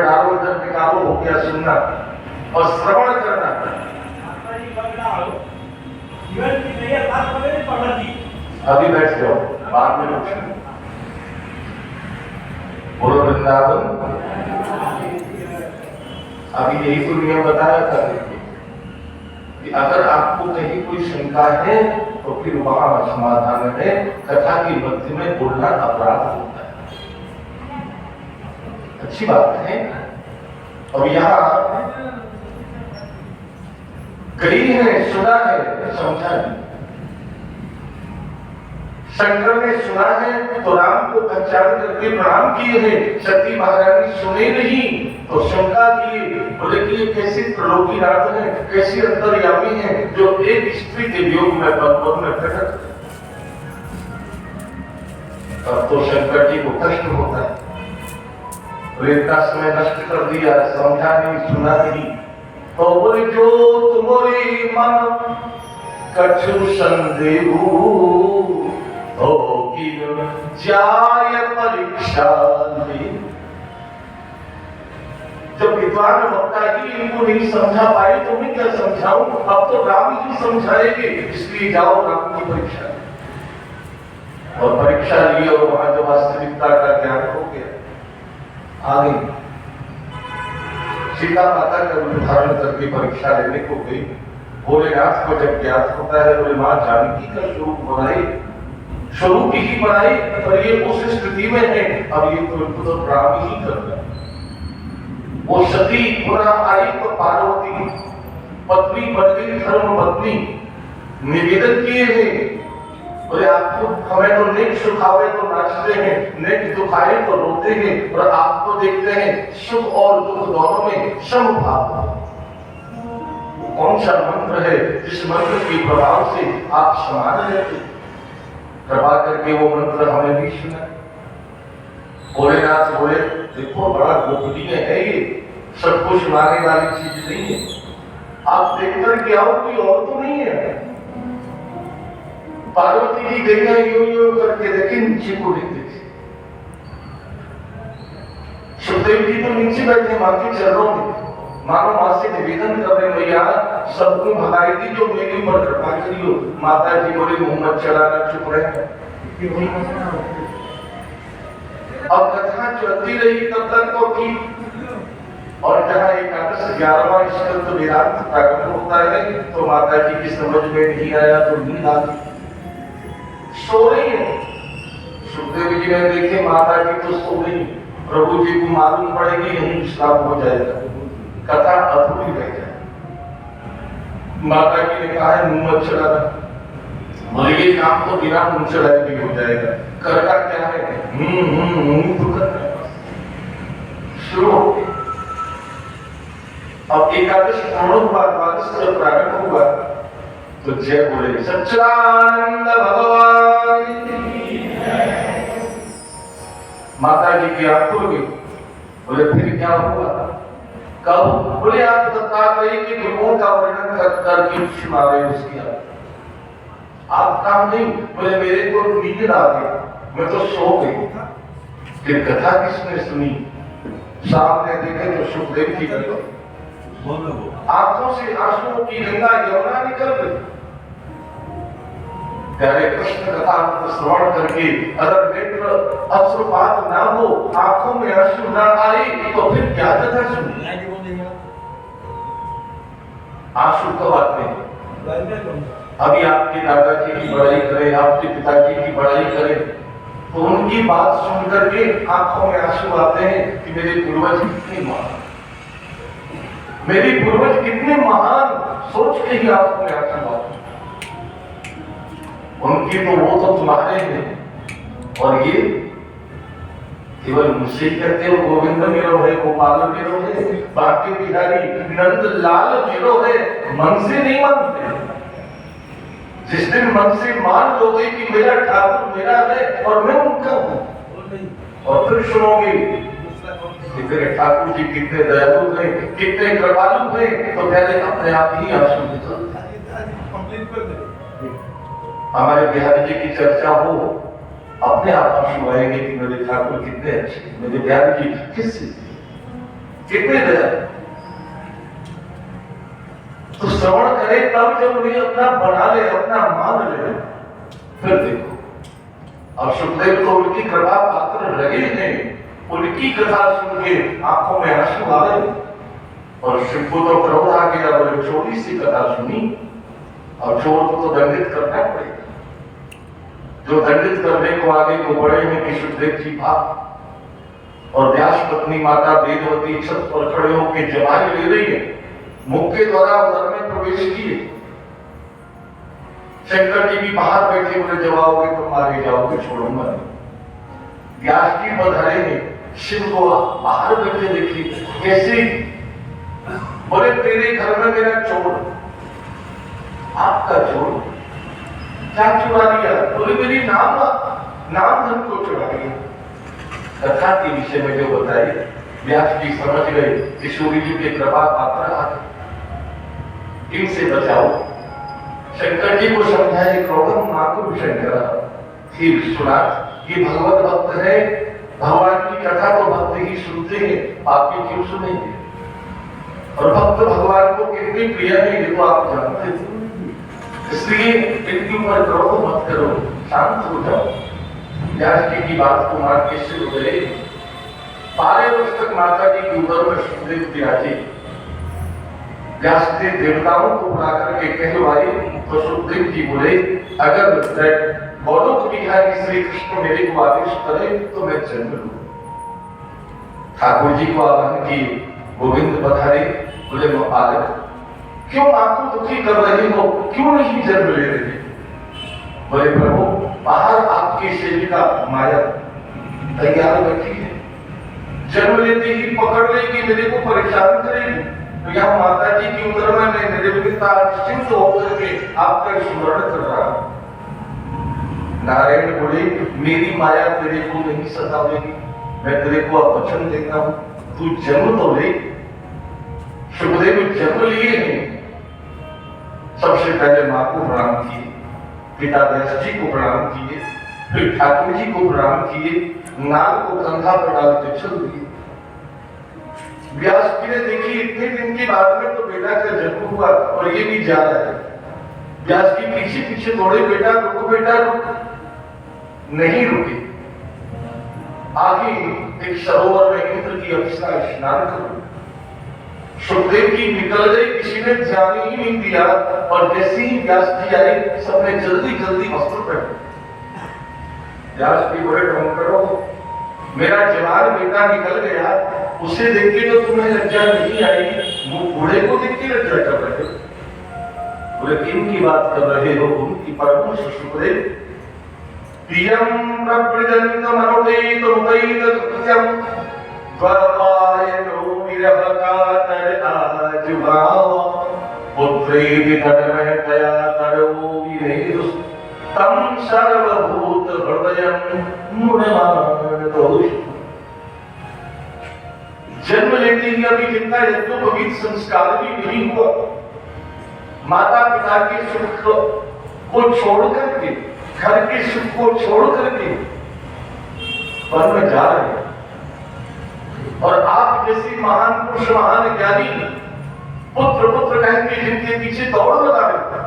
डालो निकालो हो गया सुनना और श्रवण करना। अभी बैठ जाओ, बाद में बोलो वृंदावन। अभी यही तो नियम बताया था कि अगर आपको कहीं कोई शंका है तो फिर वहां समाधान है। कथा की मध्य में बोलना अपराध होता है, अच्छी बात है। और यहाँ गई है, सुना है, समझा नहीं। शंकर ने सुना है तो राम को पहचान करके प्रणाम किए हैं। सती महारानी सुने नहीं तो शंका किए, बोले कि ये कैसे त्रिलोकीनाथ है, कैसे अंतर्यामी है जो एक स्त्री के वियोग में पद में प्रकट। तब तो शंकर जी को कष्ट होता है, इतना समय नष्ट कर दिया, समझा नहीं, सुना नहीं। तो बोले जो तुम्हारी मन कछु संदेह हो कि जाय परीक्षा में। जब विद्वान वक्ता ही इनको नहीं समझा पाए तो मैं क्या समझाऊं। अब तो राम जी समझाएंगे, इसलिए जाओ राम की परीक्षा। और परीक्षा ली और वहां जो वास्तविकता का ज्ञान हो गया, आगे सीता माता का उदाहरण करके परीक्षा लेने को गई। भोलेनाथ को जब ज्ञात होता है, बोले मां जानकी का स्वरूप बनाई, स्वरूप ही बनाई, पर ये उस स्थिति में है, अब ये तो राम ही कर रहा है। वो सती पुनः आई तो पार्वती पत्नी बन गई, धर्म पत्नी। निवेदन किए हैं, बोले आपको हमें तो नेक सुखावे तो नाचते हैं, नेक दुखाए तो रोते हैं, और आपको देखते हैं सुख और दुख दोनों में समभाव। कौन सा मंत्र है जिस मंत्र के प्रभाव से आप समान रहते? कृपा करके वो मंत्र हमें भी सुना। भोलेनाथ बोले देखो बड़ा गोपनीय है ये, सब कुछ मारने वाली चीज नहीं है, आप देखकर के आओ कोई और तो नहीं है। पार्वती जी गई यो करके देखे, नीचे को नहीं देखे। सुखदेव जी तो नीचे बैठे मां के चरणों में, मानो मां से निवेदन कर रहे, मैया सबको भगाई दी जो मेरी पर कृपा करियो। माता जी बोले मुंह मत चढ़ाना, चुप रहे। अब कथा चलती रही तब तक तो ठीक। और जहाँ एकादश 11वां स्कंद वेदांत प्रारंभ होता है तो माता जी की समझ में नहीं आया तो नींद आ गई, सो रही है। सुखदेव जी ने देखे माता जी तो सो रही, प्रभु जी को मालूम पड़ेगी यही श्राप हो जाएगा, कथा अधूरी रह जाए। माता जी ने कहा है मुंह मत चढ़ाना, बोले ये काम तो बिना मुंह चढ़ाए भी हो जाएगा। करना क्या है, तो करना शुरू हो गया। अब एकादश पूर्ण हुआ, द्वादश जब प्रारंभ हुआ तो जय बोले सच्चिदानंद भगवान। माता जी की आंख खुल गई, बोले फिर क्या हुआ? कब? बोले आप दत्तात्रेय के गुणों का वर्णन करके सुनावे उसकी आप काम नहीं। बोले मेरे को नींद आ गई, मैं तो सो गई। फिर कथा किसने सुनी? सामने देखे तो सुखदेव जी की आंखों से आंसुओं की गंगा यमुना निकल गई। प्यारे कृष्ण कथा श्रवण करके अगर नेत्र अश्रुपात ना हो, आंखों में आंसू ना आए तो फिर क्या कथा सुनी? आंसू कब आते हैं? अभी आपके दादाजी की बड़ाई करें, आपके पिताजी की बड़ाई करें तो उनकी बात सुन करके आंखों में आंसू आते हैं कि मेरे पूर्वज कितने महान, मेरे पूर्वज कितने महान, सोच के ही आंखों में आंसू आते। उनकी तो वो तो तुम्हारे हैं और ये केवल मुझसे ही कहते हो गोविंद मेरो है, गोपाल मेरो है, बाकी बिहारी नंद लाल मेरो है। मन से नहीं मानते। जिस दिन मन से मान लोगे कि मेरा ठाकुर मेरा है और मैं उनका हूं, और फिर सुनोगे कि तेरे ठाकुर जी कितने दयालु हैं, कितने कृपालु हैं, तो पहले अपने आप ही आंसू निकलते हैं। हमारे बिहारी जी की चर्चा हो, अपने आप आंसू आएंगे कि मेरे ठाकुर कितने अच्छे, मेरे बिहारी जी किस कितने दया। तो श्रवण करे तब जब उन्हें अपना बना ले, अपना मान ले, फिर देखो। अब सुखदेव तो उनकी कृपा पात्र लगे हैं, उनकी कथा सुन के आंखों में आंसू आ गए और शिव को तो क्रोध आ गया, बोले छोटी सी कथा सुनी और चोर को तो दंडित करना पड़ेगा। जो दंडित करने को आगे को बढ़े हैं कि सुखदेव जी भाग और व्यास पत्नी माता वेदवती छत पर खड़े होकर जवाई ले रही है, मुख के द्वारा उधर में प्रवेश किए। शंकर जी भी बाहर बैठे, बोले जवाओगे तो मारे जाओगे, छोड़ूंगा नहीं। व्यास जी बधाए हैं, शिव को बाहर बैठे देखिए कैसे, बोले तेरे घर में मेरा चोर, आपका चोर क्या चुरा लिया? बोले मेरी नाम धन को चुरा लिया। कथा के विषय में जो बताई, व्यास जी समझ गए कि सूर्य जी के कृपा पात्र आ गए, इनसे बचाओ। शंकर जी को समझाए, क्रोधम माकुर शंकर, हे विश्वनाथ ये भगवत भक्त है, भगवान की कथा तो भक्त ही सुनते हैं, आपकी क्यों सुनेंगे? और भक्त भगवान को कितनी प्रिय है ये तो आप जानते हैं, इसलिए इनके ऊपर क्रोध मत करो, शांत हो जाओ। व्यास जी की बात को मान के शिव गए। 12 वर्ष तक माता जी के उदर में सुखदेव विराजे। व्यास जी देवताओं को बुला करके कहलवाए तो सुखदेव जी बोले, अगर गोलोक बिहारी श्री कृष्ण मेरे को आदेश करे तो मैं जन्म लूं। ठाकुर जी को आह्वान किए, गोविंद पधारे, बोले बालक क्यों आपको दुखी कर रहे हो, क्यों नहीं जन्म ले रहे? बोले प्रभु बाहर आपकी सेविका माया तैयार बैठी है, जन्म लेते ही पकड़ लेगी, मेरे को परेशान करेगी, तो यहाँ माता जी की उदर में मैं निर्विघ्नता निश्चिंत होकर के आपका स्मरण कर रहा हूं। नारायण बोले मेरी माया तेरे को नहीं सतावेगी, मैं तेरे को वचन देता हूं, तू जन्म तो ले। सुखदेव जन्म लिए हैं। सबसे पहले मां को प्रणाम किए, पिता व्यास जी को प्रणाम किए, फिर ठाकुर जी को प्रणाम किए, नाग को कंधा पर डाल के चल दिए। व्यास जी ने देखी इतने दिन के बाद में तो बेटा का जन्म हुआ और ये भी जा रहा है। व्यास जी पीछे पीछे दौड़े, बेटा रुको, बेटा रुको, नहीं रुके। आगे एक सरोवर में इंद्र की अप्सरा स्नान करो। सुखदेव जी निकल गए, किसी ने जाने ही नहीं दिया और जैसे ही व्यास जी आए सबने जल्दी जल्दी वस्त्र पहने। व्यास जी बोले ढंग करो, मेरा जवान बेटा निकल गया, उसे देख के तो तुम्हें लज्जा नहीं आएगी, वो बूढ़े को देख के लज्जा कर रहे हो। बोले किन की बात कर रहे हो? उनकी परम सुखदेव प्रियम प्रवृदंत मनोदेत मुदैत कृत्यम द्वापायनो विरहकातर आजुभाव पुत्रेति तन्मय तया तरो विनेदुस तम सर्वभूत हृदयं मुनमानतोष। जन्म लेते ही अभी जितना यज्ञोपवीत संस्कार भी नहीं हुआ, माता पिता के सुख को छोड़ करके, घर के सुख को छोड़ करके वन में जा रहे हैं। और आप जैसे महान पुरुष, महान ज्ञानी पुत्र पुत्र कह के जिनके पीछे दौड़ लगा रहे,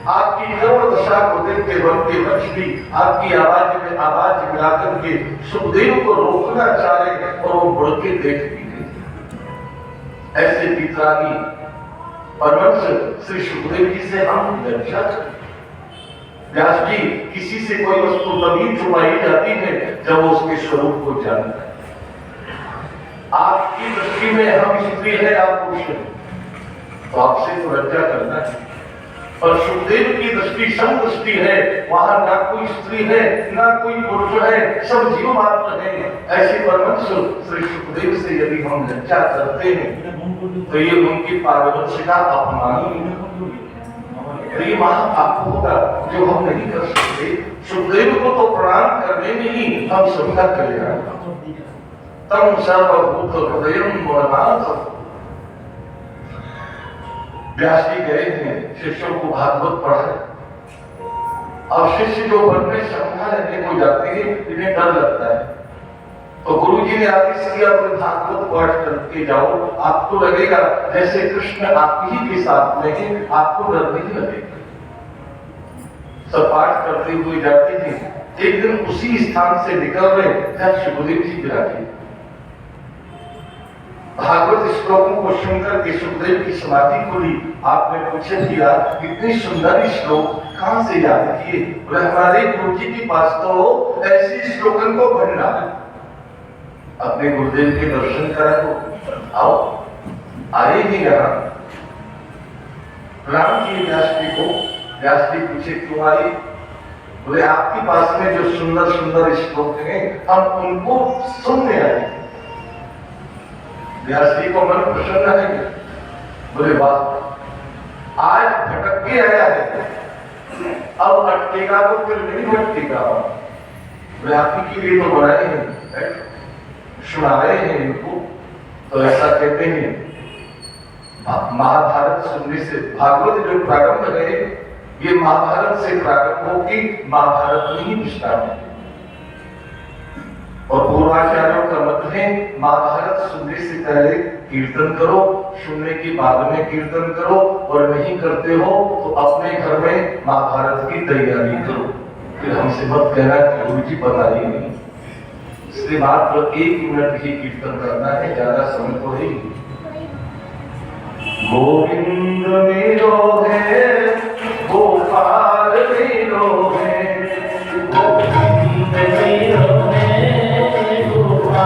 आपकी करुण दशा को देख के वन के वृक्ष भी आपकी आवाज में आवाज मिलाकर के सुखदेव को रोकना चाह रहे और वो बढ़ के देख भी गए। ऐसे पितरागी परमहंस श्री सुखदेव जी से हम लज्जा करें। व्यास जी किसी से कोई वस्तु तभी छुपाई जाती है जब वो उसके स्वरूप को जानता है। आपकी दृष्टि में हम स्त्री है, आप पुरुष हैं, तो आपसे तो लज्जा करना है। और सुखदेव की दृष्टि समदृष्टि है, वहां ना कोई स्त्री है ना कोई पुरुष है, सब जीव मात्र है। ऐसे परमहंस श्री सुखदेव से यदि हम लज्जा करते हैं तो ये उनकी पारवंश का अपमान, ये महापाप होगा जो हम नहीं कर सकते। सुखदेव को तो प्रणाम करने में ही हम सबका कल्याण। तम सर्वभूत हृदयं मुनमानतोष। व्यास जी गए हैं, शिष्यों को भागवत पढ़ाए। अब शिष्य जो वन में संध्या लेने को जाते हैं, इन्हें डर लगता है, तो गुरु जी ने आदेश किया अपने भागवत पाठ करके जाओ, आपको लगेगा जैसे कृष्ण आप ही के साथ में है, आपको डर नहीं लगेगा। सब पाठ करते हुए जाते थे। एक दिन उसी स्थान से निकल रहे जब सुखदेव जी विराजे। भागवत श्लोकों को सुनकर के सुखदेव की समाधि खुली। आपने पूछा किया इतनी सुंदर श्लोक कहां से याद किए? बोले हमारे गुरु जी के पास तो ऐसी श्लोकन को भंडा है। अपने गुरुदेव के दर्शन करा तो आओ, आए ही यहाँ प्रणाम किए व्यास जी को। व्यास जी पूछे क्यों आई? बोले आपके पास में जो सुंदर सुंदर श्लोक हैं हम उनको सुनने आए। व्यास जी को मन प्रसन्न है। बोले वाह, आज भटक के आया है, अब अटकेगा तो फिर नहीं भटकेगा। बोले आप ही के लिए तो बनाए हैं, सुना रहे हैं इनको। तो ऐसा कहते हैं महाभारत सुनने से भागवत जो प्रारंभ है ये महाभारत से प्रारंभ होगी, महाभारत में ही विश्राम है। और पूर्वाचार्यों का मत है महाभारत सुनने से पहले कीर्तन करो, सुनने के बाद में कीर्तन करो, और नहीं करते हो तो अपने घर में महाभारत की तैयारी करो। फिर हमसे मत कहना कि गुरु जी बताइए नहीं। इसलिए मात्र 1 मिनट ही कीर्तन करना है, ज्यादा समय तो है। गोविंद मेरो है